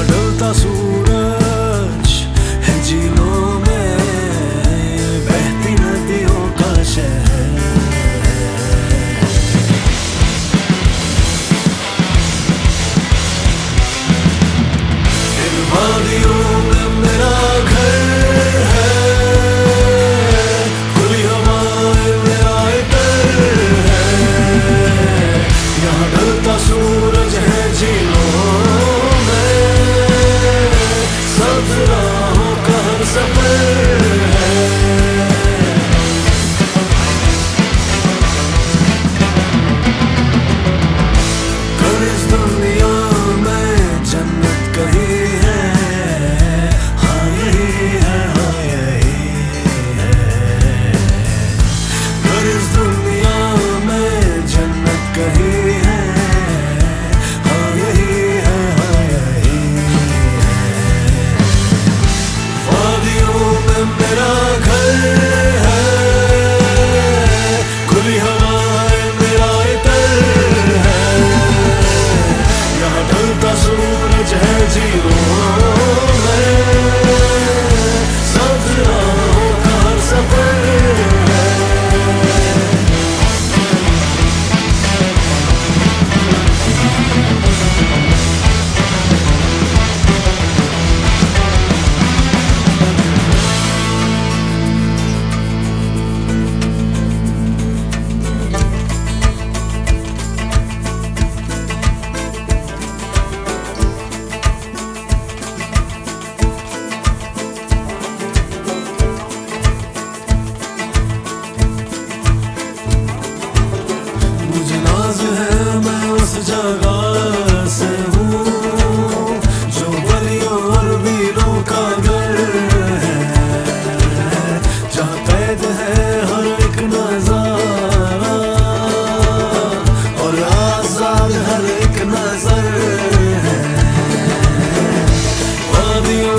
ढलता सूरज है झीलों में, बहती नदियों का शहर। इन वादियों में मेरा घर है, खुली हवाएं मेरा घर है। यहाँ ढलता सूरज है झीलों में, सब्ज राहों का हर सफर है। कर इस दुनिया में जन्नत कहीं है, हाँ यही है, हाँ यही है। कर इस दुनिया में जन्नत कहीं है, हाँ यही है, हाँ यही है। वादियों में मेरा घर है, खुली हवाएं मेरा इतर है। यहाँ ढलता सूरज है झीलों में, सब्ज राहों का हर सफर है। मुझे नाज है मैं उस जगह से हूँ, जो वलियों और वीरों का घर है। जहाँ कैद है हर एक नजारा, और आजाद हर एक नजर है। वादियों